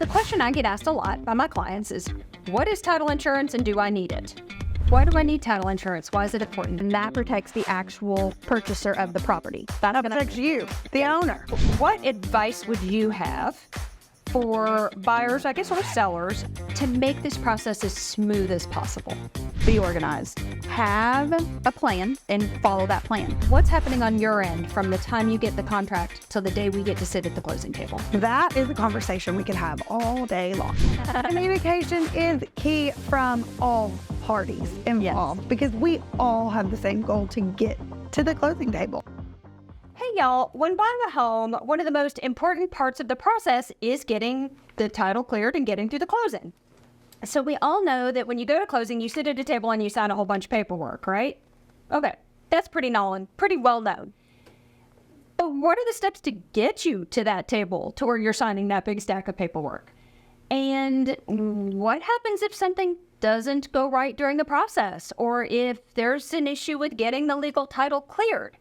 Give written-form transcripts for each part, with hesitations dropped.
the question I get asked a lot by my clients is, what is title insurance and do I need it? Why do I need title insurance? Why is it important? And that protects the actual purchaser of the property. That protects you, the owner. What advice would you have for buyers, I guess, or sellers to make this process as smooth as possible? Be organized. Have a plan and follow that plan. What's happening on your end from the time you get the contract till the day we get to sit at the closing table? That is a conversation we could have all day long. Communication is key from all parties involved, because we all have the same goal to get to the closing table. Hey y'all, when buying a home, one of the most important parts of the process is getting the title cleared and getting through the closing. So we all know that when you go to closing, you sit at a table and you sign a whole bunch of paperwork, right? Okay, that's pretty well known. But what are the steps to get you to that table to where you're signing that big stack of paperwork? And what happens if something doesn't go right during the process, or if there's an issue with getting the legal title cleared?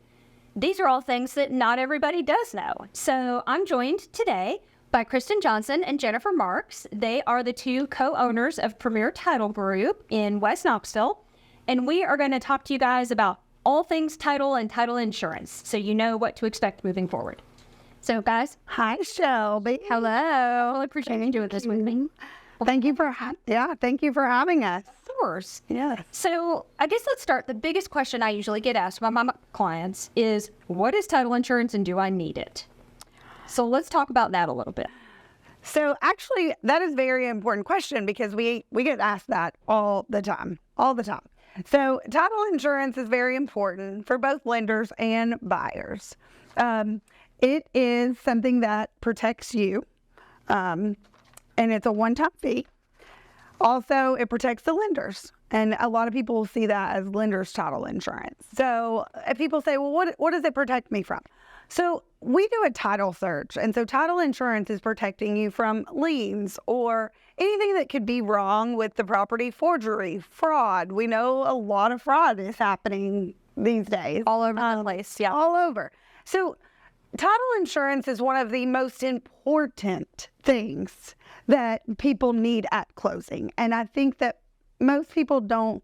These are all things that not everybody does know. So I'm joined today by Christin Johnson and Jenifer Marks. They are the two co-owners of Premier Title Group in West Knoxville. And we are going to talk to you guys about all things title and title insurance, so you know what to expect moving forward. So guys. Hi, Shelby. Hello. I appreciate you doing this with me. Thank you for having us. Of course. Yes. So I guess let's start. The biggest question I usually get asked by my clients is, what is title insurance and do I need it? So let's talk about that a little bit. So actually, that is a very important question, because we get asked that all the time. So title insurance is very important for both lenders and buyers. It is something that protects you, and it's a one-time fee. Also, it protects the lenders, and a lot of people will see that as lender's title insurance. So if people say, well, what does it protect me from? So we do a title search, and so title insurance is protecting you from liens or anything that could be wrong with the property, forgery, fraud. We know a lot of fraud is happening these days. All over the place, yeah. All over. So title insurance is one of the most important things that people need at closing. And I think that most people don't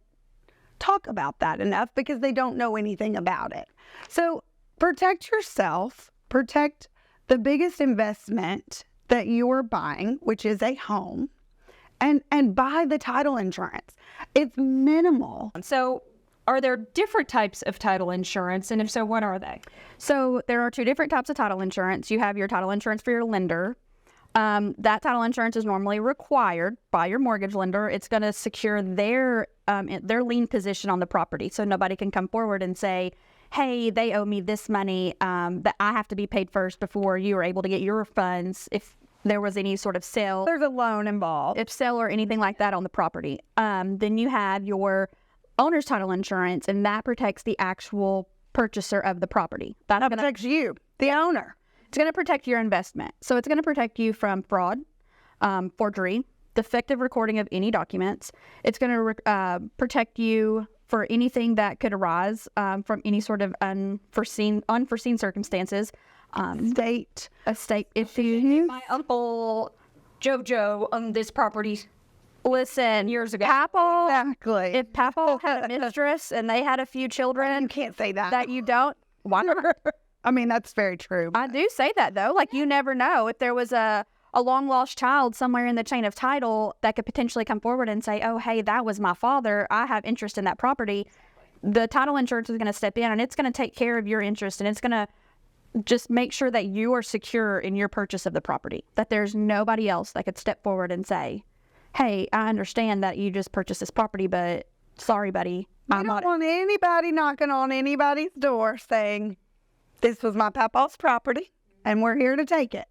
talk about that enough because they don't know anything about it. So protect yourself, protect the biggest investment that you're buying, which is a home, and buy the title insurance. It's minimal. So are there different types of title insurance? And if so, what are they? So there are two different types of title insurance. You have your title insurance for your lender. That title insurance is normally required by your mortgage lender. It's going to secure their lien position on the property. So nobody can come forward and say, hey, they owe me this money that I have to be paid first before you are able to get your funds if there was any sort of sale. There's a loan involved. If sale or anything like that on the property. Then you have your owner's title insurance, and that protects the actual purchaser of the property. That protects you, the owner. It's going to protect your investment. So it's going to protect you from fraud, forgery, defective recording of any documents. It's going to protect you for anything that could arise from any sort of unforeseen circumstances. Estate issues. My uncle Jojo owned this property. Listen, years ago. Exactly. If Papa had a mistress and they had a few children. You can't say that. That you don't. Why not? I mean, that's very true. I do say that, though. Like, you never know. If there was a long-lost child somewhere in the chain of title that could potentially come forward and say, oh, hey, that was my father. I have interest in that property. The title insurance is going to step in, and it's going to take care of your interest, and it's going to just make sure that you are secure in your purchase of the property, that there's nobody else that could step forward and say, hey, I understand that you just purchased this property, but sorry, buddy. I don't want anybody knocking on anybody's door saying, this was my papa's property, and we're here to take it.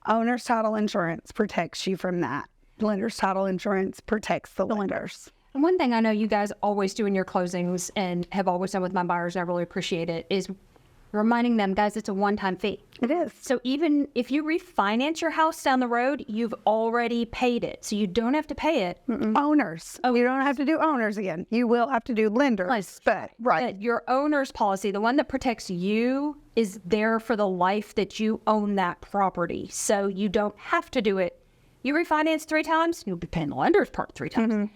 Owner's title insurance protects you from that. Lender's title insurance protects the lenders. And one thing I know you guys always do in your closings and have always done with my buyers, and I really appreciate it, is reminding them, guys, it's a one-time fee. It is. So even if you refinance your house down the road, you've already paid it. So you don't have to pay it. Owners. Oh, you don't have to do owners again. You will have to do lenders. But right. Your owner's policy, the one that protects you, is there for the life that you own that property. So you don't have to do it You refinance 3 times, you'll be paying the lender's part 3 times.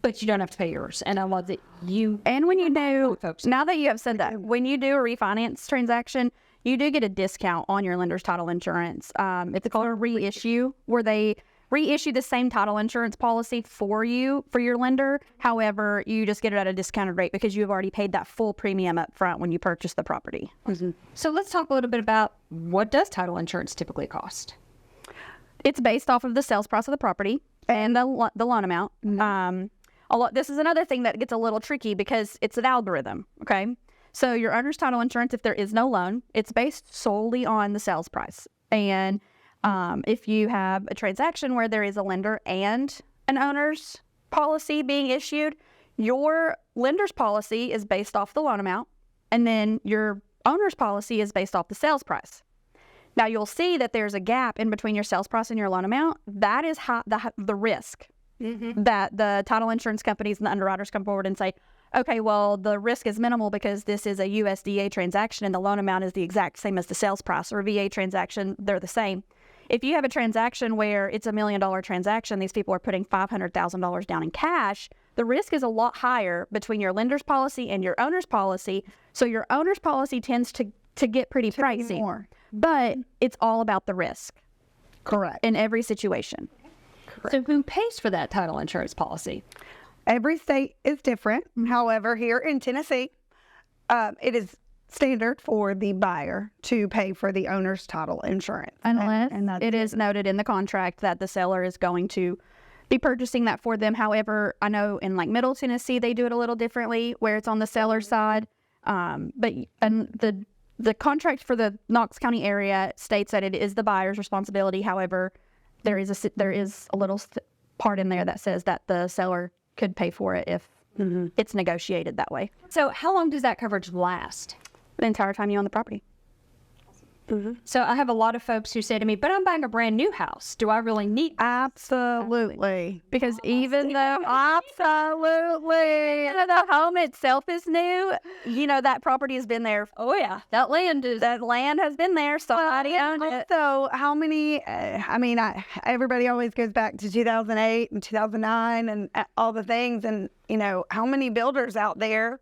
But you don't have to pay yours. And I love that you... And when you do, now that you have said that, when you do a refinance transaction, you do get a discount on your lender's title insurance. It's called a reissue, where they reissue the same title insurance policy for you, for your lender. However, you just get it at a discounted rate because you have already paid that full premium up front when you purchase the property. So let's talk a little bit about what does title insurance typically cost? It's based off of the sales price of the property and the loan amount. This is another thing that gets a little tricky because it's an algorithm, okay? So your owner's title insurance, if there is no loan, it's based solely on the sales price. And if you have a transaction where there is a lender and an owner's policy being issued, your lender's policy is based off the loan amount, and then your owner's policy is based off the sales price. Now, you'll see that there's a gap in between your sales price and your loan amount. That is the risk that the title insurance companies and the underwriters come forward and say, okay, well, the risk is minimal because this is a USDA transaction and the loan amount is the exact same as the sales price, or a VA transaction, they're the same. If you have a transaction where it's $1 million transaction, these people are putting $500,000 down in cash, the risk is a lot higher between your lender's policy and your owner's policy. So your owner's policy tends to get pretty pricey, but it's all about the risk. Correct. In every situation. So who pays for that title insurance policy? Every state is different. However, here in Tennessee, it is standard for the buyer to pay for the owner's title insurance. Unless and that's it is noted in the contract that the seller is going to be purchasing that for them. However, I know in like Middle Tennessee, they do it a little differently where it's on the seller's side. But the contract for the Knox County area states that it is the buyer's responsibility. However, there is a little part in there that says that the seller could pay for it if it's negotiated that way. So how long does that coverage last? The entire time you own the property. So I have a lot of folks who say to me, but I'm buying a brand new house. Do I really need absolutely. Because even though the home itself is new, that property has been there. Oh yeah, that land has been there. Somebody owned it. So how many, everybody always goes back to 2008 and 2009 and all the things. And, how many builders out there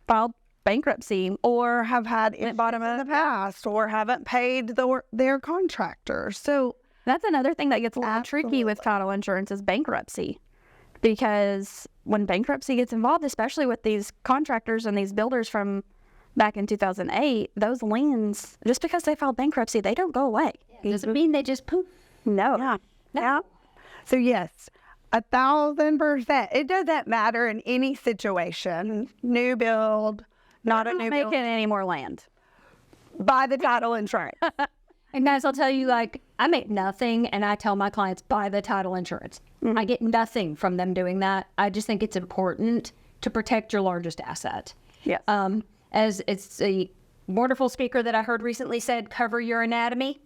filed bankruptcy or have had it bottom in the past or haven't paid their contractors. So that's another thing that gets a little tricky with title insurance is bankruptcy. Because when bankruptcy gets involved, especially with these contractors and these builders from back in 2008, those liens, just because they filed bankruptcy, they don't go away. Doesn't mean they just poof. No. Yeah. So yes, 1,000%. It doesn't matter in any situation. New build, not a new build. Making any more land. Buy the title insurance. And guys, I'll tell you, I make nothing, and I tell my clients, buy the title insurance. I get nothing from them doing that. I just think it's important to protect your largest asset. Yes. As it's a wonderful speaker that I heard recently said, cover your anatomy.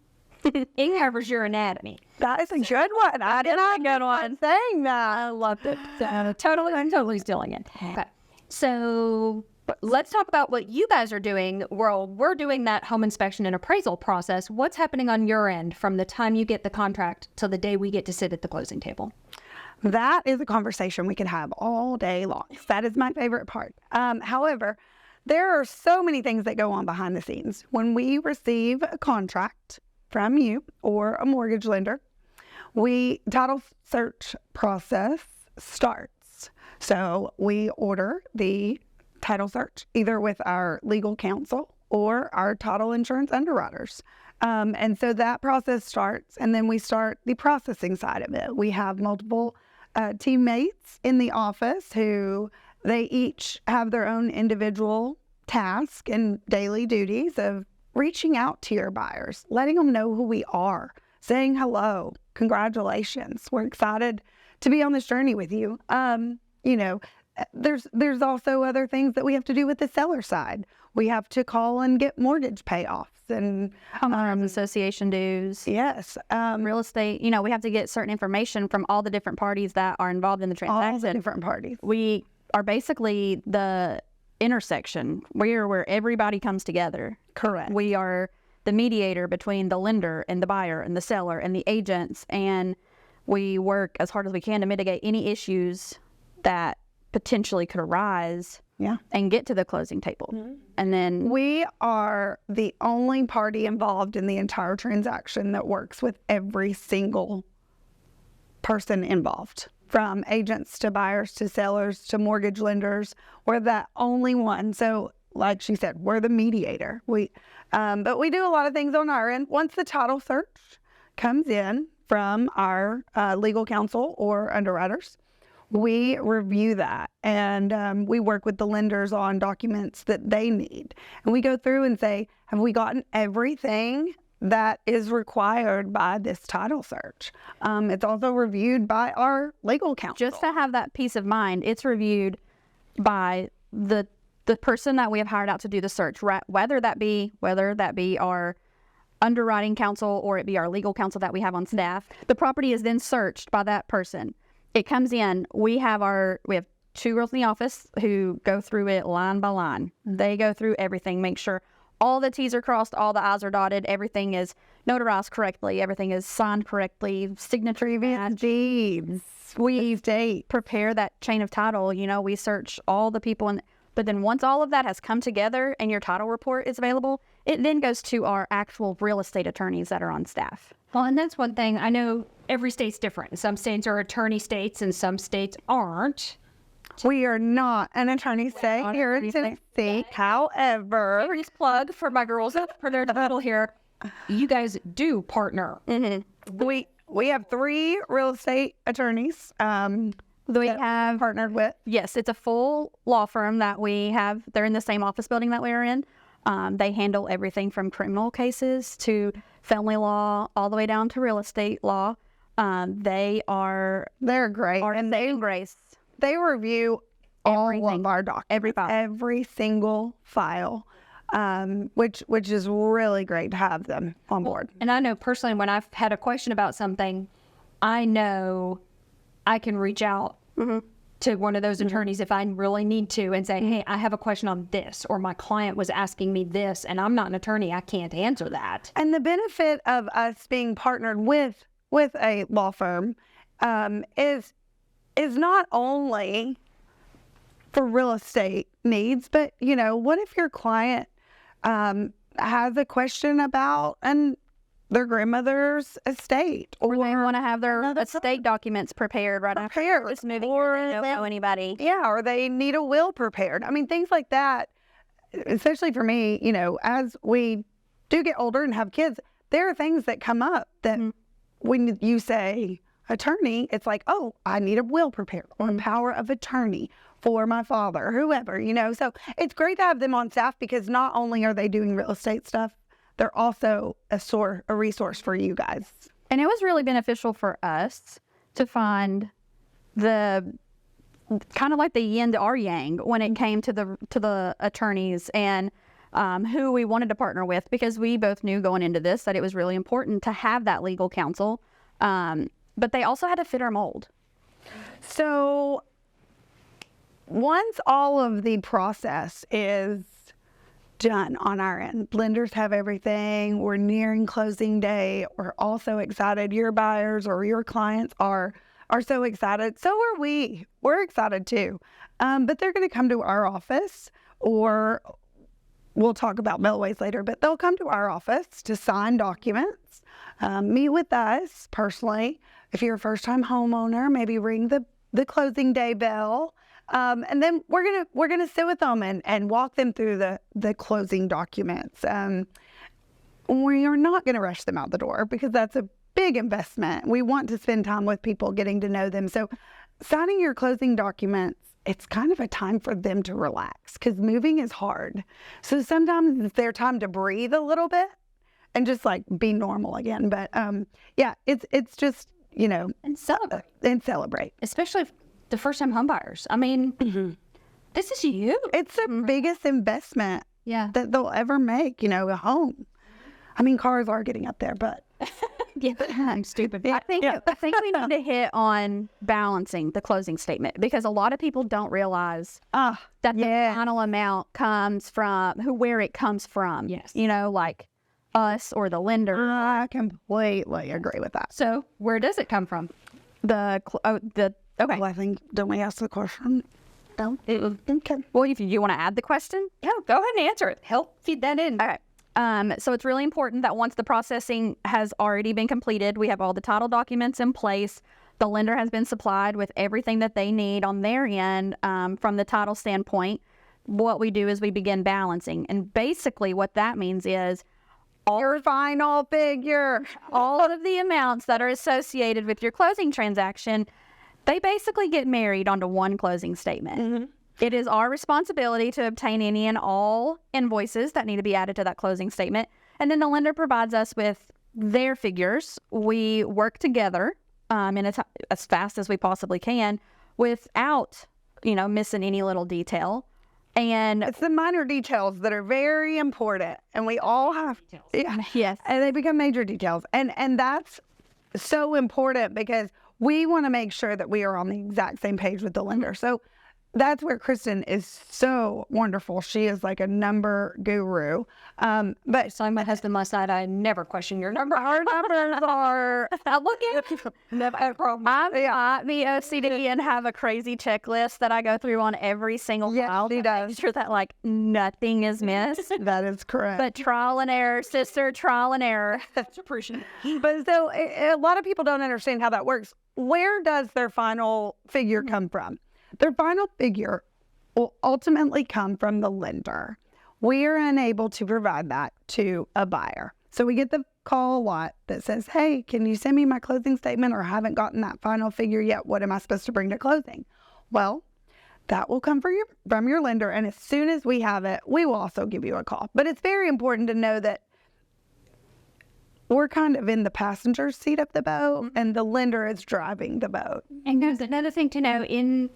It covers your anatomy. That is a good one. I did not get one saying that. I loved it. I'm totally stealing it. Okay. So let's talk about what you guys are doing. We're doing that home inspection and appraisal process. What's happening on your end from the time you get the contract till the day we get to sit at the closing table? That is a conversation we could have all day long. That is my favorite part. However, there are so many things that go on behind the scenes. When we receive a contract from you or a mortgage lender, title search process starts. So we order the title search either with our legal counsel or our title insurance underwriters. And so that process starts, and then we start the processing side of it. We have multiple teammates in the office who they each have their own individual task and daily duties of reaching out to your buyers, letting them know who we are, saying hello, congratulations. We're excited to be on this journey with you. There's also other things that we have to do with the seller side. We have to call and get mortgage payoffs and homeowners association dues. Yes. Real estate. We have to get certain information from all the different parties that are involved in the transaction. All the different parties. We are basically the intersection where everybody comes together. Correct. We are the mediator between the lender and the buyer and the seller and the agents, and we work as hard as we can to mitigate any issues that potentially could arise and get to the closing table. And then We are the only party involved in the entire transaction that works with every single person involved, from agents to buyers to sellers to mortgage lenders. We're the only one. So like she said, we're the mediator. But we do a lot of things on our end. Once the title search comes in from our legal counsel or underwriters, we review that, and we work with the lenders on documents that they need. And we go through and say, have we gotten everything that is required by this title search? It's also reviewed by our legal counsel. just to have that peace of mind, it's reviewed by the person that we have hired out to do the search, whether that be our underwriting counsel or it be our legal counsel that we have on staff. The property is then searched by that person. It comes in. We have 2 girls in the office who go through it line by line. They go through everything, make sure all the T's are crossed, all the I's are dotted, everything is notarized correctly, everything is signed correctly, signature match. Deeds. We date. Prepare that chain of title. We search all the people, but then once all of that has come together and your title report is available, it then goes to our actual real estate attorneys that are on staff. Well, and that's one thing. I know every state's different. Some states are attorney states and some states aren't. We are not an attorney state here in Tennessee. However, Just plug for my girls for their title here. You guys do partner. we have 3 real estate attorneys We have partnered with. Yes, it's a full law firm that we have. They're in the same office building that we are in. They handle everything from criminal cases to family law, all the way down to real estate law. They're great. And they embrace They review all everything. of our documents, Every file. every single file, which is really great to have them on board. And I know personally when I've had a question about something, I know I can reach out to one of those attorneys if I really need to and say, hey, I have a question on this, or my client was asking me this, and I'm not an attorney. I can't answer that. And the benefit of us being partnered with a law firm is not only for real estate needs, but what if your client has a question about their grandmother's estate, or they want to have their estate documents prepared right after this movie, or they don't know anybody. Yeah, or they need a will prepared. I mean, things like that, especially for me, as we do get older and have kids, there are things that come up that when you say attorney, it's like, oh, I need a will prepared or a power of attorney for my father, whoever, So it's great to have them on staff because not only are they doing real estate stuff, they're also a resource for you guys. And it was really beneficial for us to find the kind of like the yin to our yang when it came to the attorneys and who we wanted to partner with, because we both knew going into this that it was really important to have that legal counsel, but they also had to fit our mold. So once all of the process is done on our end, lenders have everything, we're nearing closing day, we're all so excited, your buyers or your clients are so excited, so are we. We're excited too, but they're going to come to our office, or we'll talk about mailways later, but they'll come to our office to sign documents, meet with us personally. If you're a first-time homeowner, maybe ring the closing day bell. And then we're gonna sit with them and walk them through the closing documents. We are not gonna rush them out the door because that's a big investment. We want to spend time with people, getting to know them. So signing your closing documents, it's kind of a time for them to relax because moving is hard. So sometimes it's their time to breathe a little bit and just like be normal again. But yeah, it's just, And celebrate. And celebrate. Especially the first-time home buyers. I mean, this is huge. It's the biggest investment that they'll ever make, a home. I mean, cars are getting up there, but Yeah, I'm stupid. I think we need to hit on balancing the closing statement, because a lot of people don't realize that the final amount comes from where it comes from. Yes. Like us or the lender. I completely agree with that. So where does it come from? Okay. Well, I think, don't we ask the question? No. Okay. Well, if you want to add the question. No, go ahead and answer it. Help feed that in. Okay. So it's really important that once the processing has already been completed, we have all the title documents in place. The lender has been supplied with everything that they need on their end from the title standpoint. What we do is we begin balancing. And basically what that means is Your final figure. all of the amounts that are associated with your closing transaction, they basically get married onto one closing statement. It is our responsibility to obtain any and all invoices that need to be added to that closing statement. And then the lender provides us with their figures. We work together as fast as we possibly can without, missing any little detail. And It's the minor details that are very important, and we all have yes, and they become major details, and that's so important because we want to make sure that we are on the exact same page with the lender. So that's where Christin is so wonderful. She is like a number guru. But So my husband last night, I never question your number. our numbers are Never had a problem. I'm the OCD and have a crazy checklist that I go through on every single Yes, file she to does. make sure that nothing is missed. that is correct. But trial and error, sister, trial and error. That's appreciated. But so a lot of people don't understand how that works. Where does their final figure come from? Their final figure will ultimately come from the lender. We are unable to provide that to a buyer. So we get the call a lot that says, hey, can you send me my closing statement, or I haven't gotten that final figure yet? What am I supposed to bring to closing? Well, that will come from your lender. And as soon as we have it, we will also give you a call. But it's very important to know that we're kind of in the passenger seat of the boat, and the lender is driving the boat. And there's another thing to know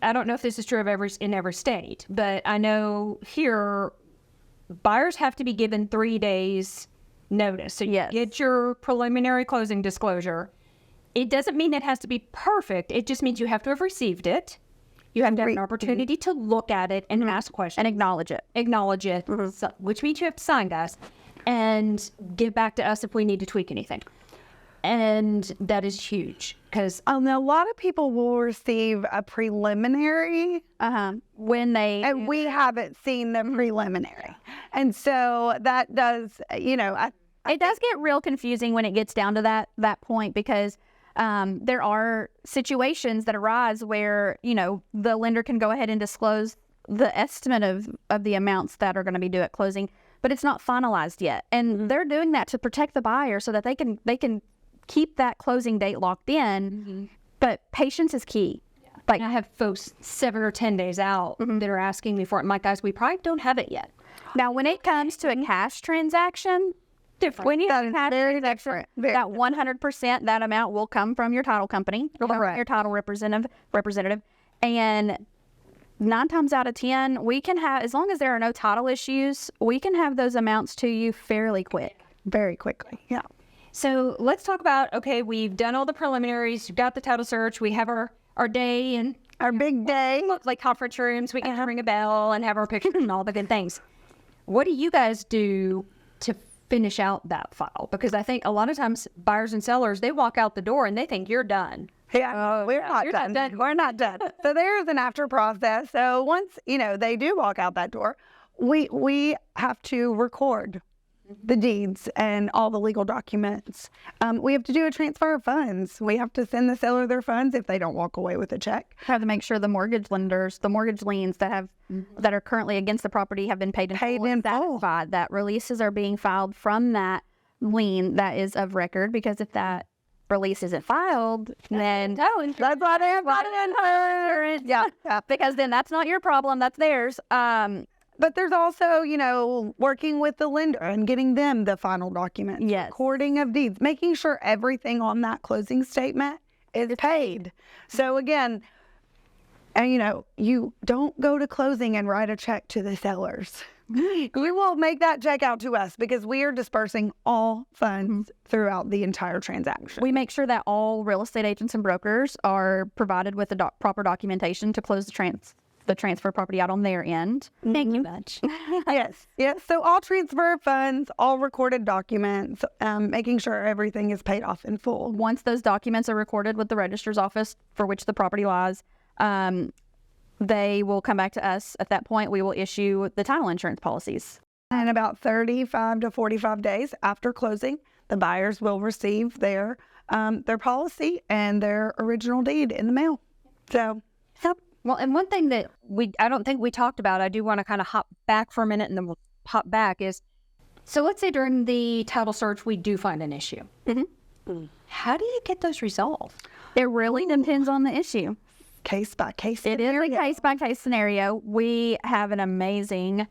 I don't know if this is true of in every state, but I know here buyers have to be given 3 days notice. So you get your preliminary closing disclosure. It doesn't mean it has to be perfect. It just means you have to have received it. You have to have an opportunity to look at it and ask questions. And acknowledge it. So, which means you have to sign, guys, and give back to us if we need to tweak anything. And that is huge because A lot of people will receive a preliminary, When they and we haven't seen the preliminary. And so that does, it does get real confusing when it gets down to that point, because there are situations that arise where the lender can go ahead and disclose the estimate of the amounts that are going to be due at closing, but it's not finalized yet, and they're doing that to protect the buyer so that they can keep that closing date locked in. But patience is key. Like I have folks 7 or 10 days out that are asking me for it. I'm like, guys, we probably don't have it yet. Now, when it comes to a cash transaction, Different. when you have a cash transaction, different. Very that 100% that amount will come from your title company, or from Correct. your title representative, and 9 times out of 10, we can have, as long as there are no title issues, we can have those amounts to you fairly quick. very quickly. Yeah. So let's talk about, okay, we've done all the preliminaries, we've got the title search, we have our day and Our big day. like conference rooms, we can ring a bell and have our picture and all the good things. What do you guys do to finish out that file? Because I think a lot of times buyers and sellers, they walk out the door and they think you're done. Yeah, we're not you're not done. done. We're not done. So there's an after process. So once, they do walk out that door, we have to record the deeds and all the legal documents. We have to do a transfer of funds. We have to send the seller their funds if they don't walk away with a check. Have to make sure the mortgage lenders, the mortgage liens that are currently against the property have been paid in full and satisfied, that releases are being filed from that lien that is of record, because if that release isn't filed, then That's why they have insurance. Yeah. because then that's not your problem, that's theirs. But there's also, working with the lender and getting them the final documents. Yes. Recording of deeds, making sure everything on that closing statement is paid. So again, and you don't go to closing and write a check to the sellers. We will make that check out to us because we are dispersing all funds throughout the entire transaction. We make sure that all real estate agents and brokers are provided with the proper documentation to close the the transfer property out on their end. Thank you much. Yes. Yes. So all transfer of funds, all recorded documents, making sure everything is paid off in full. Once those documents are recorded with the registrar's office for which the property lies, they will come back to us. At that point, we will issue the title insurance policies. And about 35 to 45 days after closing, the buyers will receive their policy and their original deed in the mail. So, yep. Well, and one thing that I don't think we talked about, I do want to kind of hop back for a minute and then we'll hop back is, so let's say during the title search, we do find an issue. How do you get those resolved? It really depends on the issue. Case by case. It is a case-by-case scenario. We have an amazing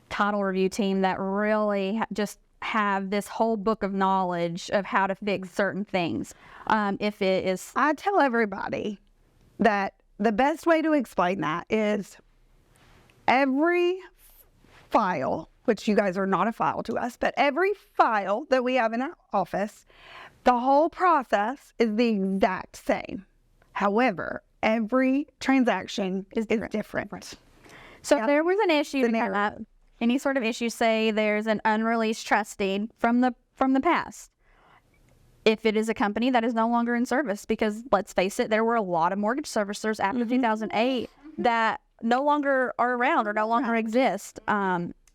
title review team that really just have this whole book of knowledge of how to fix certain things. If it is... I tell everybody that the best way to explain that is every file, which you guys are not a file to us, but every file that we have in our office, the whole process is the exact same. However, every transaction is different. So if there was an issue to come up, any sort of issue, say there's an unreleased trust deed from the past. If it is a company that is no longer in service, because let's face it, there were a lot of mortgage servicers after 2008 that no longer are around or no longer exist.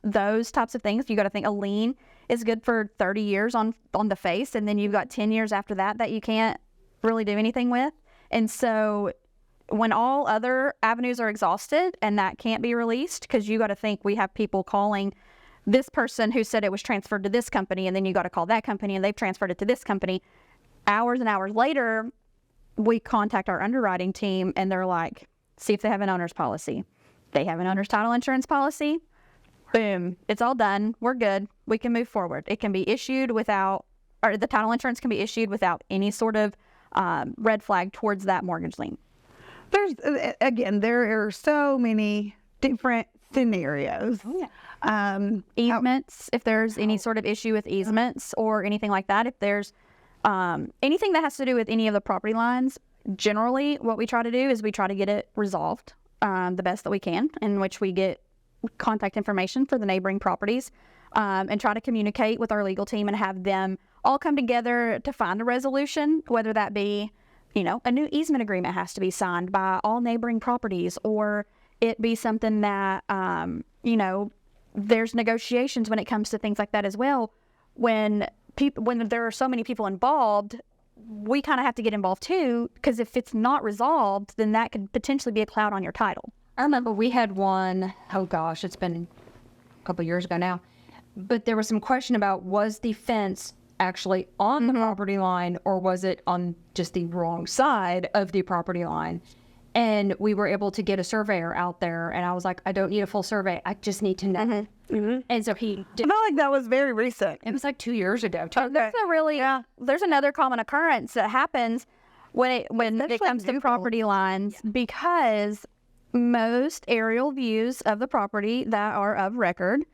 Those types of things, you got to think a lien is good for 30 years on the face, and then you've got 10 years after that you can't really do anything with. And so when all other avenues are exhausted and that can't be released, because you got to think we have people calling this person who said it was transferred to this company, and then you got to call that company and they've transferred it to this company. Hours and hours later, we contact our underwriting team and they're like, see if they have an owner's policy. They have an owner's title insurance policy. Boom. It's all done. We're good. We can move forward. It can be issued without, or the title insurance can be issued without any sort of red flag towards that mortgage lien. There are so many different scenarios. Easements, if there's any sort of issue with easements or anything like that, if there's anything that has to do with any of the property lines, generally what we try to do is we try to get it resolved the best that we can, in which we get contact information for the neighboring properties and try to communicate with our legal team and have them all come together to find a resolution, whether that be, a new easement agreement has to be signed by all neighboring properties, or it be something that, there's negotiations when it comes to things like that as well. When there are so many people involved, we kind of have to get involved too, because if it's not resolved, then that could potentially be a cloud on your title. I remember we had one, oh gosh, it's been a couple years ago now, but there was some question about, was the fence actually on the property line or was it on just the wrong side of the property line? And we were able to get a surveyor out there, and I was like, I don't need a full survey. I just need to know. And so he did. I felt like that was very recent. It was like 2 years ago. There's another common occurrence that happens when it comes to property lines, because most aerial views of the property that are of record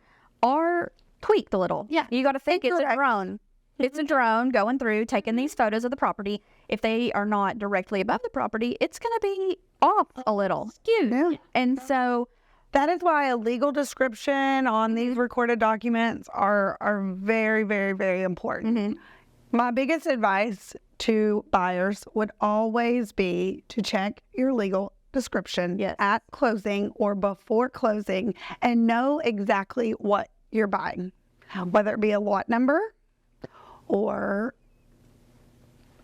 are tweaked a little. Yeah. You got to think it's a drone. It's a drone going through, taking these photos of the property. If they are not directly above the property, it's going to be off a little, skewed. Yeah. And so that is why a legal description on these recorded documents are very, very, very important. My biggest advice to buyers would always be to check your legal description at closing or before closing and know exactly what you're buying, whether it be a lot number or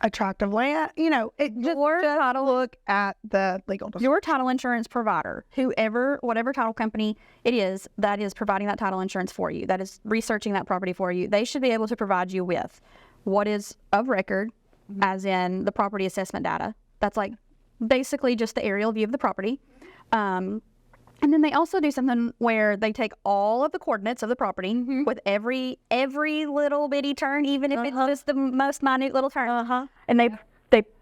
a tract of land, just look at the legal description. Your title insurance provider, whatever title company it is that is providing that title insurance for you, that is researching that property for you, they should be able to provide you with what is of record, as in the property assessment data. That's like basically just the aerial view of the property. And then they also do something where they take all of the coordinates of the property with every little bitty turn, even if it's just the most minute little turn. And they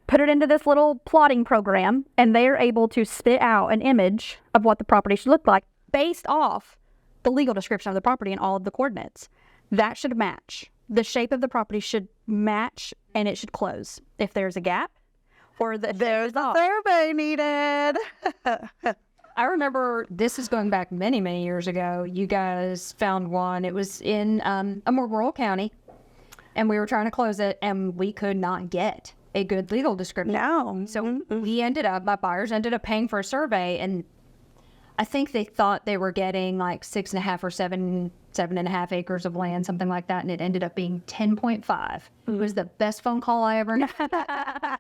put it into this little plotting program, and they are able to spit out an image of what the property should look like based off the legal description of the property and all of the coordinates. That should match. The shape of the property should match, and it should close. If there's a gap or there's a survey needed. I remember this is going back many, many years ago. You guys found one. It was in a more rural county, and we were trying to close it, and we could not get a good legal description. No. So my buyers ended up paying for a survey, and I think they thought they were getting like 6.5 or 7.5 acres of land, something like that, and it ended up being 10.5. It was the best phone call I ever had.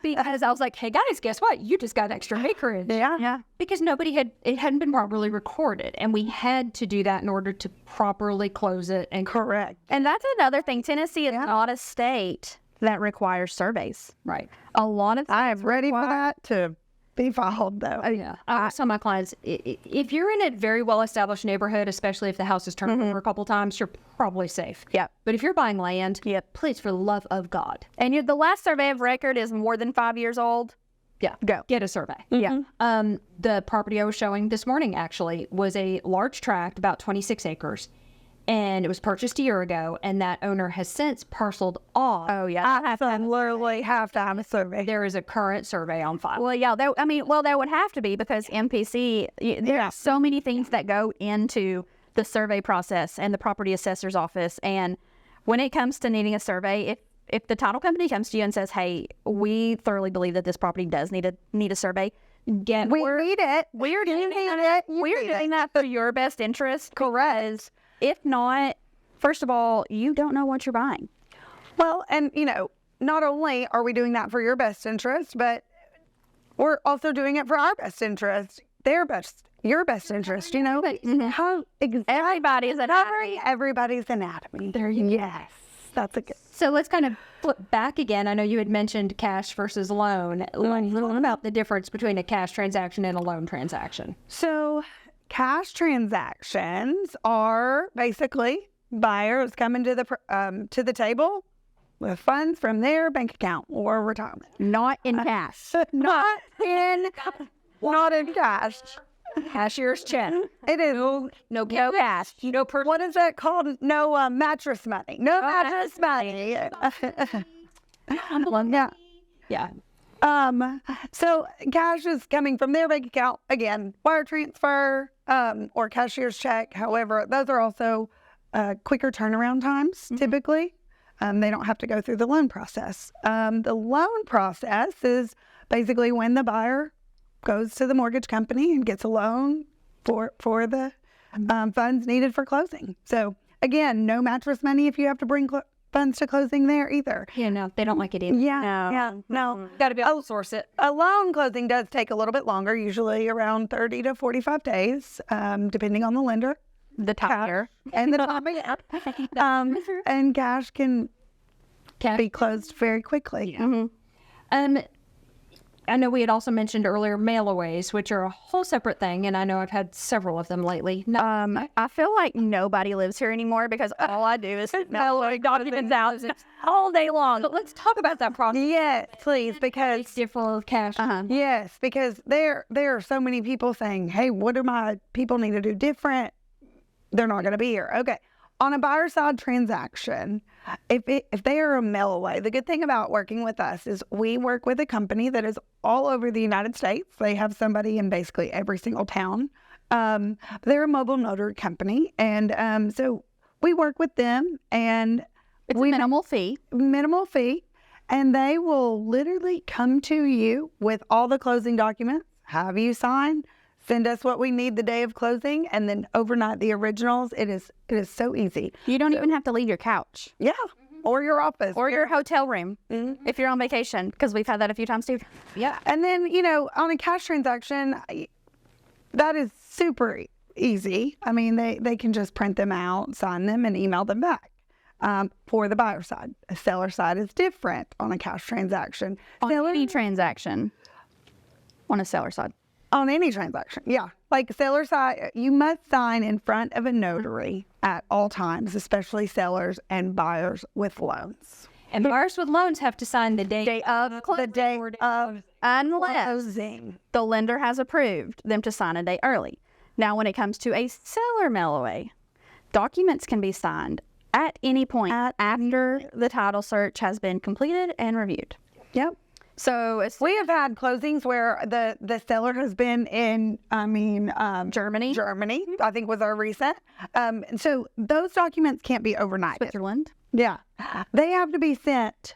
Because I was like, hey guys, guess what? You just got extra acreage. Yeah. Because it hadn't been properly recorded, and we had to do that in order to properly close it. And Correct. And that's another thing. Tennessee is not a state that requires surveys. right. A lot of I am ready for that to be filed, though. Yeah. I always tell my clients, if you're in a very well-established neighborhood, especially if the house is turned over a couple times, you're probably safe. Yep. But if you're buying land, please, for the love of God, And the last survey of record is more than 5 years old. Go. get a survey. Yeah. The property I was showing this morning actually was a large tract, about 26 acres, and it was purchased a year ago, and that owner has since parceled off. Oh, yeah. I literally have to have a survey. There is a current survey on file. Well, yeah, there would have to be because MPC, there are so many things that go into the survey process and the property assessor's office. And when it comes to needing a survey, if the title company comes to you and says, hey, we thoroughly believe that this property does need a survey, We need it. we're doing We're doing that for your best interest. Correct. If not, first of all, you don't know what you're buying. Well, and not only are we doing that for your best interest, but we're also doing it for our best interest, your best interest. How Everybody's everybody's anatomy. There you go. Yes, that's a good. So let's kind of flip back again. I know you had mentioned cash versus loan. Learn a little about the difference between a cash transaction and a loan transaction. So, cash transactions are basically buyers coming to the table with funds from their bank account or retirement. not in cash. Not in cash. Cashier's check. It is No cash. what is that called? No mattress money. No mattress money. Yeah. Yeah. So cash is coming from their bank account. Again, wire transfer, or cashier's check. However, those are also quicker turnaround times typically. They don't have to go through the loan process. The loan process is basically when the buyer goes to the mortgage company and gets a loan for the funds needed for closing. So again, no mattress money if you have to bring funds to closing there either. Yeah, no, they don't like it either. No. Got to be able to source it. A loan closing does take a little bit longer, usually around 30 to 45 days, depending on the lender The tire. and the topic. And cash can be closed very quickly. I know we had also mentioned earlier mail-aways, which are a whole separate thing, and I know I've had several of them lately. I feel like nobody lives here anymore because all I do is mail documents out all day long. But let's talk about that process. Yes, please, because Different cash. yes, because there are so many people saying, "Hey, what do my people need to do different?" They're not going to be here. Okay. On a buyer side transaction, if they are a mail away, the good thing about working with us is we work with a company that is all over the United States. They have somebody in basically every single town. They're a mobile notary company, and so we work with them, and It's a minimal fee. And they will literally come to you with all the closing documents, have you sign, send us what we need the day of closing, and then overnight the originals. It is so easy. You don't even have to leave your couch Yeah. Or your office. or your hotel room if you're on vacation, because we've had that a few times too. Yeah. And then, on a cash transaction, that is super easy. I mean, they can just print them out, sign them, and email them back. For the buyer side. A seller side is different on a cash transaction. On any transaction on a seller side. On any transaction, yeah. Like seller side, you must sign in front of a notary at all times, especially sellers and buyers with loans. And buyers with loans have to sign the day of The day of Unless closing. the lender has approved them to sign a day early. Now, when it comes to a seller mail away, documents can be signed at any point after the title search has been completed and reviewed. Yep. So it's We have had closings where the seller has been in, Germany, I think was our recent. And so those documents can't be overnight. Switzerland. Yeah. They have to be sent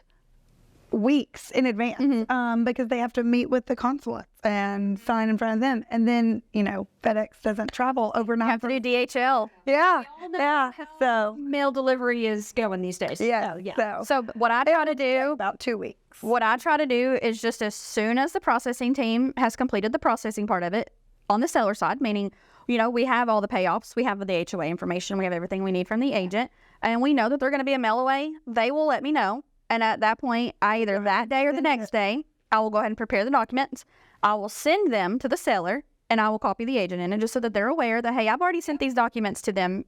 weeks in advance because they have to meet with the consulates and sign in front of them. And then, FedEx doesn't travel overnight. Have to do DHL. Yeah. Yeah. So, Mail delivery is going these days. yeah. So, yeah. So what I try to do, About 2 weeks. what I try to do is just as soon as the processing team has completed the processing part of it on the seller side, meaning, we have all the payoffs, we have the HOA information, we have everything we need from the agent, and we know that they're going to be a mail away, they will let me know. And at that point, either that day or the next day, I will go ahead and prepare the documents. I will send them to the seller, and I will copy the agent in it just so that they're aware that, hey, I've already sent these documents to them,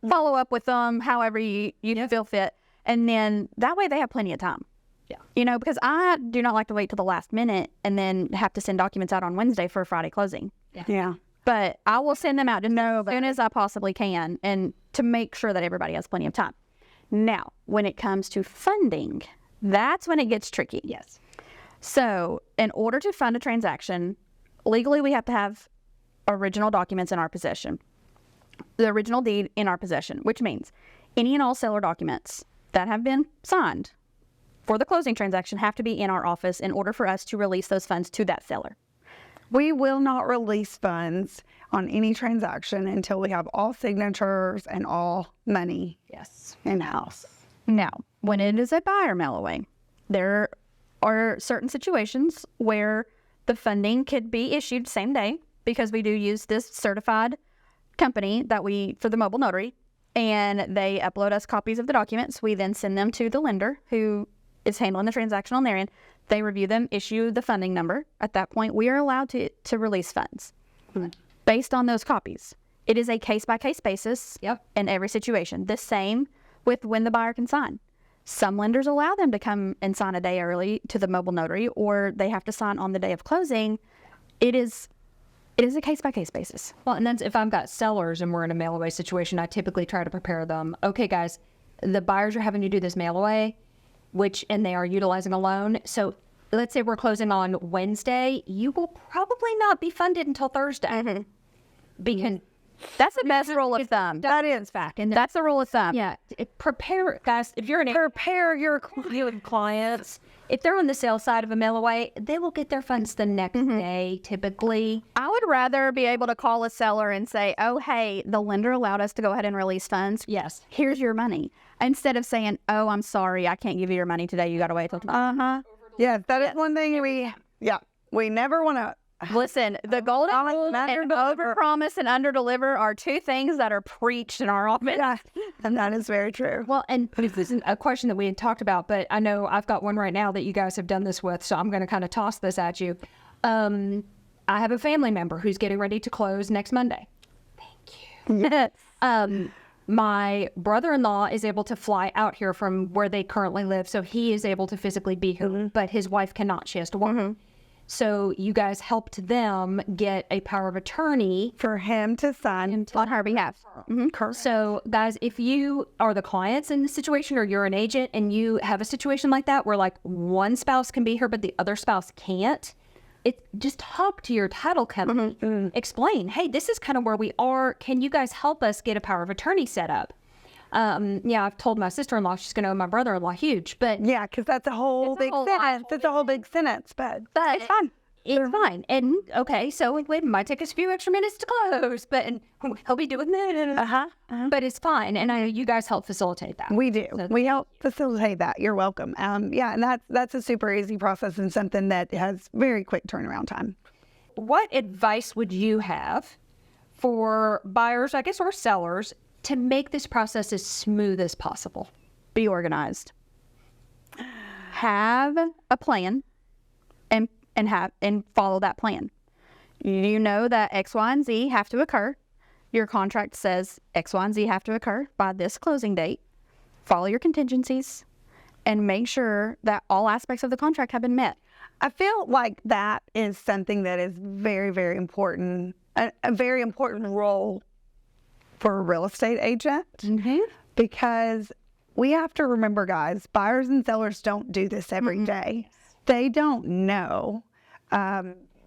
follow up with them however you feel fit. And then that way they have plenty of time. Yeah. Because I do not like to wait till the last minute and then have to send documents out on Wednesday for a Friday closing. Yeah. But I will send them out just as soon as I possibly can and to make sure that everybody has plenty of time. Now, when it comes to funding, that's when it gets tricky. Yes. So, in order to fund a transaction, legally we have to have original documents in our possession. The original deed in our possession, which means any and all seller documents that have been signed for the closing transaction have to be in our office in order for us to release those funds to that seller. We will not release funds on any transaction until we have all signatures and all money Yes. in-house. Now, when it is a buyer mail away, there are certain situations where the funding could be issued same day because we do use this certified company for the mobile notary, and they upload us copies of the documents. We then send them to the lender who is handling the transaction on their end. They review them, issue the funding number. At that point, we are allowed to release funds based on those copies. It is a case-by-case basis in every situation. The same with when the buyer can sign. Some lenders allow them to come and sign a day early to the mobile notary, or they have to sign on the day of closing. It is a case-by-case basis. Well, and then if I've got sellers and we're in a mail away situation, I typically try to prepare them. Okay, guys, the buyers are having to do this mail away, and they are utilizing a loan. So let's say we're closing on Wednesday. You will probably not be funded until Thursday. Because That's the best rule of thumb. That is fact. And That's the rule of thumb. yeah, prepare, guys, if you're prepare your clients, if they're on the sales side of a mail away, they will get their funds the next day, typically. I would rather be able to call a seller and say, oh, hey, the lender allowed us to go ahead and release funds. Yes. Here's your money. Instead of saying, oh, I'm sorry, I can't give you your money today. You got to wait till tomorrow. Yeah, that is one thing we never want to. Listen, the golden rule and overpromise and underdeliver are two things that are preached in our office. Yeah, and that is very true. Well, and this isn't a question that we had talked about, but I know I've got one right now that you guys have done this with, so I'm going to kind of toss this at you. I have a family member who's getting ready to close next Monday. Thank you. My brother-in-law is able to fly out here from where they currently live, so he is able to physically be here, but his wife cannot. She has to work. So you guys helped them get a power of attorney For him to sign On her behalf. So, guys, if you are the clients in the situation or you're an agent and you have a situation like that where, like, one spouse can be here but the other spouse can't, just talk to your title company. Explain, hey, this is kind of where we are. Can you guys help us get a power of attorney set up? I've told my sister-in-law she's going to owe my brother-in-law huge, but Yeah, because that's a whole big sentence. It's a whole big sentence, but it's fine. It's fine. And okay, so it might take us a few extra minutes to close, but he'll be doing that. But it's fine. And I know you guys help facilitate that. we do. We help facilitate that. You're welcome. And that's a super easy process and something that has very quick turnaround time. What advice would you have for buyers, I guess, or sellers to make this process as smooth as possible? Be organized. Have a plan and follow that plan. You know that X, Y, and Z have to occur. Your contract says X, Y, and Z have to occur by this closing date. Follow your contingencies and make sure that all aspects of the contract have been met. I feel like that is something that is very, very important, a very important role for a real estate agent, because we have to remember, guys, buyers and sellers don't do this every day. they don't know.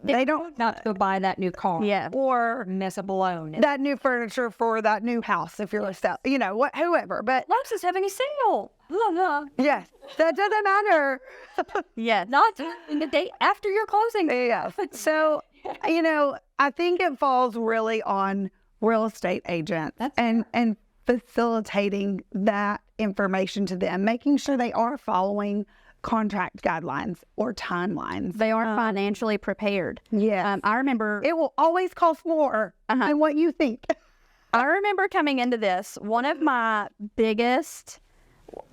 They don't Not to go buy that new car. Yeah. or Mess up a loan. that new furniture for that new house if you're a sell, whoever. But Lowe's is having a sale. Blah, blah. yes, that doesn't matter. Yes. Not in the day after your closing. Yes. So, I think it falls really on real estate agents and facilitating that information to them, making sure they are following contract guidelines or timelines. They are financially prepared. Yes. I remember It will always cost more than what you think. I remember coming into this, one of my biggest,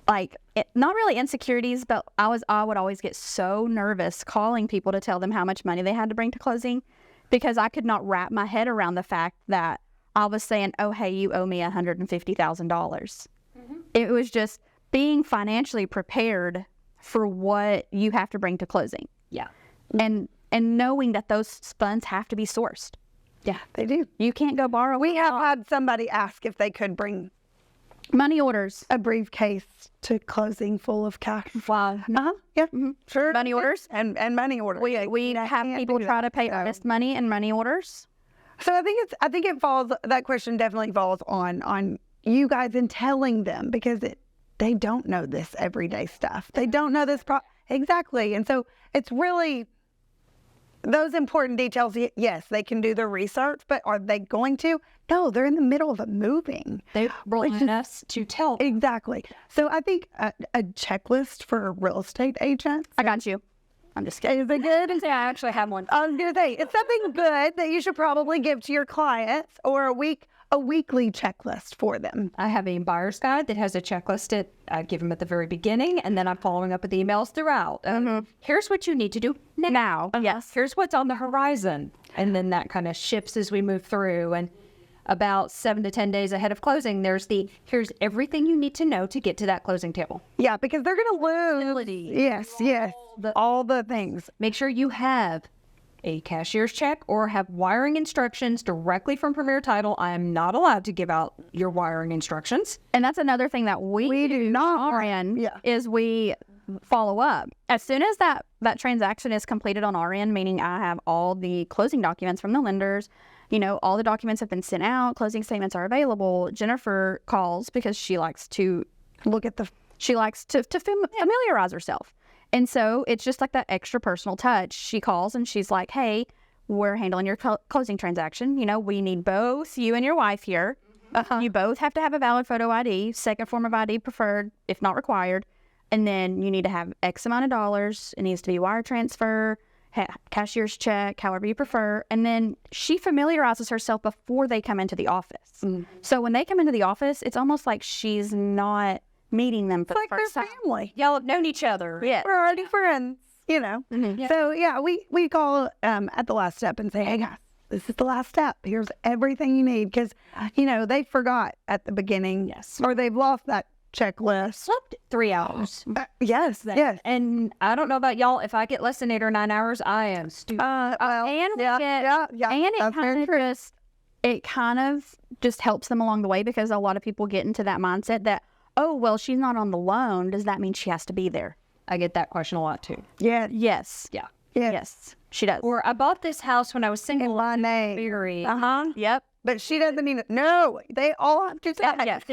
not really insecurities, but I would always get so nervous calling people to tell them how much money they had to bring to closing, because I could not wrap my head around the fact that I was saying, oh, hey, you owe me $150,000. It was just being financially prepared for what you have to bring to closing. Yeah. And knowing that those funds have to be sourced. Yeah, they do. You can't go borrow. We have had somebody ask if they could bring money orders. a briefcase to closing full of cash. Wow. Yeah, sure. Money orders? and money orders. We have can't people do try that. to pay earnest money and money orders. So I think it falls. That question definitely falls on you guys and telling them, because they don't know this everyday stuff. They don't know this exactly, and so it's really those important details. Yes, they can do the research, but are they going to? No, they're in the middle of moving. They want us to tell. Exactly. So I think a checklist for real estate agents. I got you. I'm just kidding. Is it good? I actually have one. I was gonna say it's something good that you should probably give to your clients, or a weekly checklist for them. I have a buyer's guide that has a checklist I give them at the very beginning, and then I'm following up with emails throughout. Here's what you need to do now. Yes. Here's what's on the horizon. And then that kind of shifts as we move through. And about 7 to 10 days ahead of closing, here's everything you need to know to get to that closing table. Yeah, because they're gonna lose. Yes, all the things. Make sure you have a cashier's check or have wiring instructions directly from Premier Title. I am not allowed to give out your wiring instructions. And that's another thing that we do not. RN Yeah. is we follow up. As soon as that transaction is completed on our end, meaning I have all the closing documents from the lenders, all the documents have been sent out, closing statements are available. Jenifer calls because she likes to familiarize herself. And so it's just like that extra personal touch. She calls and she's like, hey, we're handling your closing transaction. We need both you and your wife here. You both have to have a valid photo ID, second form of ID preferred, if not required. And then you need to have X amount of dollars. It needs to be wire transfer, cashier's check, however you prefer. And then she familiarizes herself before they come into the office. So when they come into the office, it's almost like she's not meeting them for It's like the first their time. family. Y'all have known each other. Yeah. We're already friends. So yeah, we call at the last step and say, hey guys, this is the last step. Here's everything you need, because they forgot at the beginning. Yes. Or they've lost that checklist. Slept 3 hours. Yes. And I don't know about y'all. If I get less than 8 or 9 hours, I am stupid. And we yeah, get, yeah, and that's very it kind of just helps them along the way, because a lot of people get into that mindset that, oh, well, she's not on the loan. Does that mean she has to be there? I get that question a lot too. Yeah. Yes. Yeah. Yes, she does. Or I bought this house when I was single. In my name. Very. Yep. But she doesn't need it. No, they all have to say. Yes.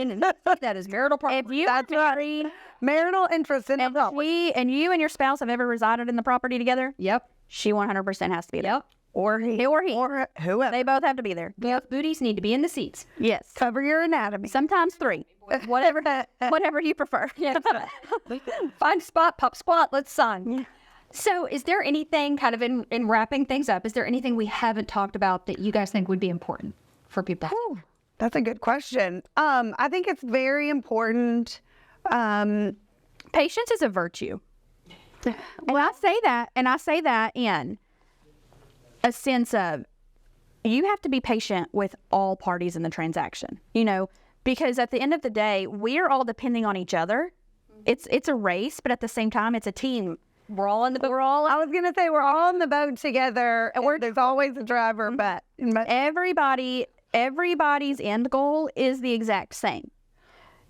That is marital property. If you That's right. Marital interest in and you and your spouse have ever resided in the property together, Yep. she 100% has to be there. Yep. or he Or whoever. they both have to be there. Both booties need to be in the seats. Yes. Cover your anatomy. Sometimes 3. Whatever you prefer. Yeah. Find a spot, pop squat, let's sign. So is there anything kind of in wrapping things up, is there anything we haven't talked about that you guys think would be important for people? Ooh, that's a good question. I think it's very important. Patience is a virtue. Well, I say that in a sense of you have to be patient with all parties in the transaction, because at the end of the day, we're all depending on each other. It's a race, but at the same time, it's a team. We're all in the boat. I was gonna say we're all on the boat together, and there's always a driver, but Everybody's end goal is the exact same.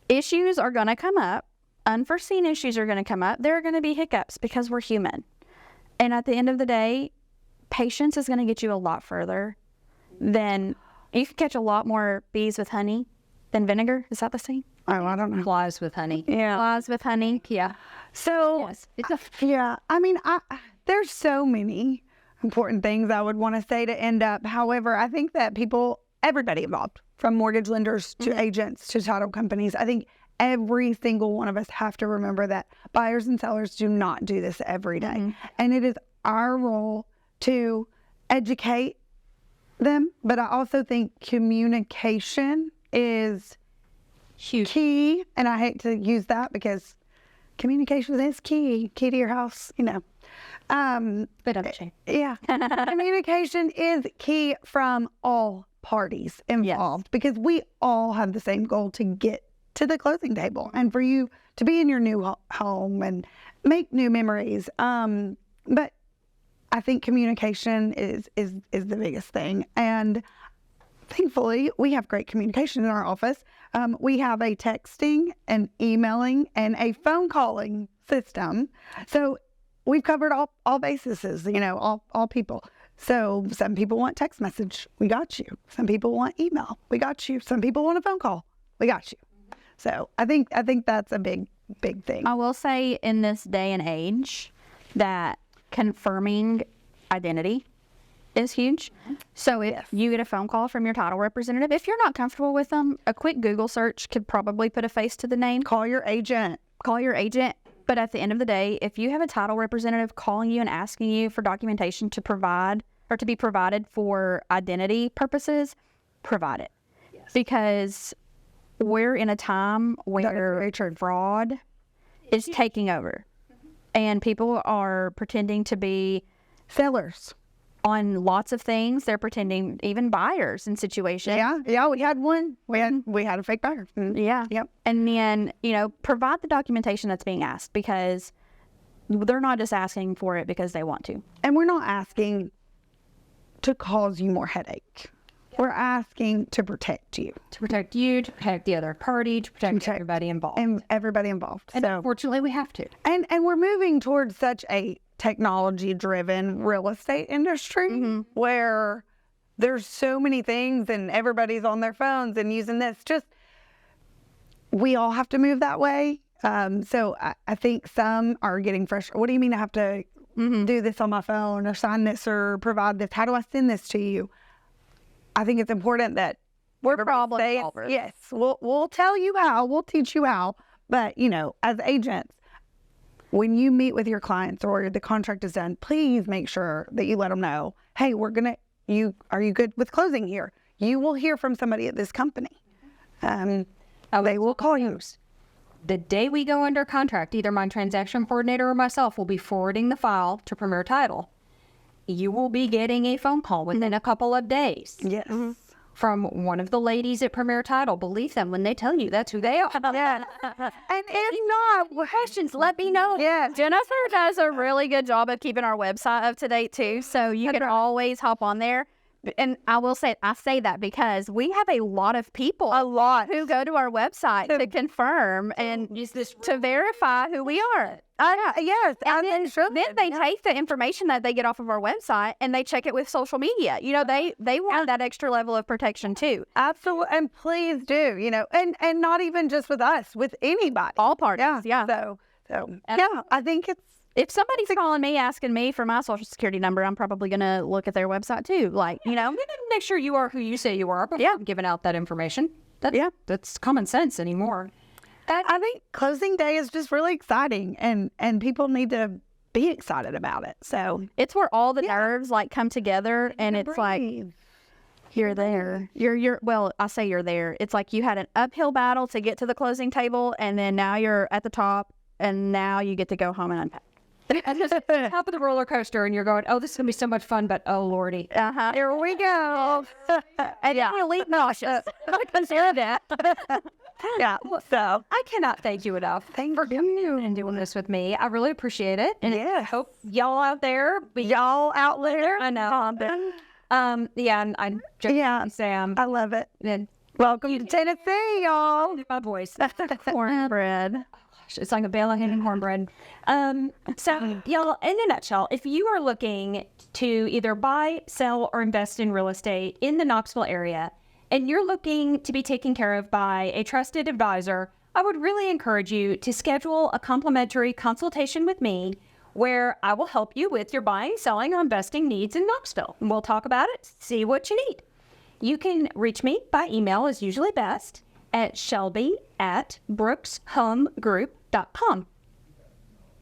Issues are going to come up. Unforeseen issues are going to come up. There are going to be hiccups because we're human. And at the end of the day, patience is going to get you a lot further than you can catch a lot more bees with honey than vinegar. Is that the same? Oh, I don't know. Flies with honey. Yeah. Flies with honey. Yeah. So, Yes. It's a yeah, I mean, there's so many important things I would want to say to end up. However, I think that everybody involved, from mortgage lenders to agents to title companies, I think every single one of us have to remember that buyers and sellers do not do this every day. And it is our role to educate them. But I also think communication is Huge. key. And I hate to use that because communication is key to your house, Bit of a shame. Yeah. Communication is key from all parties involved because we all have the same goal to get to the closing table and for you to be in your new home and make new memories. But I think communication is the biggest thing. And thankfully, we have great communication in our office. We have a texting, an emailing, and a phone calling system. So we've covered all bases, all people. So some people want text message. We got you. Some people want email. We got you. Some people want a phone call. We got you. So I think that's a big thing. I will say in this day and age that confirming identity is huge. So if you get a phone call from your title representative, if you're not comfortable with them, a quick Google search could probably put a face to the name. Call your agent. But at the end of the day, if you have a title representative calling you and asking you for documentation to provide or to be provided for identity purposes, provide it. Because we're in a time where fraud is taking over and people are pretending to be Sellers. on lots of things. They're pretending, even buyers in situations. Yeah, we had one. We had a fake buyer. Yeah. Yep. And then, provide the documentation that's being asked because they're not just asking for it because they want to. And we're not asking to cause you more headache. We're asking to protect you. To protect you, to protect the other party, to protect everybody involved. And everybody involved. And so, unfortunately, we have to. and we're moving towards such a technology-driven real estate industry where there's so many things and everybody's on their phones and using this. Just, we all have to move that way. So I think some are getting frustrated. What do you mean I have to do this on my phone or sign this or provide this? How do I send this to you? I think it's important that We're problem solvers. Yes, we'll tell you how, we'll teach you how. But, as agents, when you meet with your clients or the contract is done, please make sure that you let them know, hey, are you good with closing here? You will hear from somebody at this company. They will call you. The day we go under contract, either my transaction coordinator or myself will be forwarding the file to Premier Title. You will be getting a phone call within a couple of days. Yes. From one of the ladies at Premier Title. Believe them when they tell you that's who they are. Yeah. And if not, Questions, let me know. yeah. Jennifer does a really good job of keeping our website up to date too. So you can always hop on there. And I say that because we have a lot of people who go to our website to confirm and to verify who we are. Yes. And then they take the information that they get off of our website and they check it with social media. They want that extra level of protection too. Absolutely. And please do, and not even just with us, with anybody. All parties. Yeah. So yeah, I think If somebody's calling me asking me for my social security number, I'm probably going to look at their website too. I'm going to make sure you are who you say you are before giving out that information. That's common sense anymore. I think closing day is just really exciting and people need to be excited about it. So it's where all the nerves come together and it's like you're there. I say you're there. It's like you had an uphill battle to get to the closing table and then now you're at the top and now you get to go home and unpack. And just at the top of the roller coaster and you're going, oh, this is going to be so much fun, but oh, Lordy. Here we go. And you're going to leave nauseous. I consider that. Yeah. So I cannot thank you enough for coming in and doing this with me. I really appreciate it. And I hope y'all out there. I know. And I just Sam. I love it. And welcome to Tennessee, y'all. my voice. Cornbread. gosh, it's like a bale of hanging cornbread. So, y'all, in a nutshell, if you are looking to either buy, sell, or invest in real estate in the Knoxville area, and you're looking to be taken care of by a trusted advisor, I would really encourage you to schedule a complimentary consultation with me where I will help you with your buying, selling, or investing needs in Knoxville. And we'll talk about it, see what you need. You can reach me by email, is usually best, at shelby@brookshomegroup.com.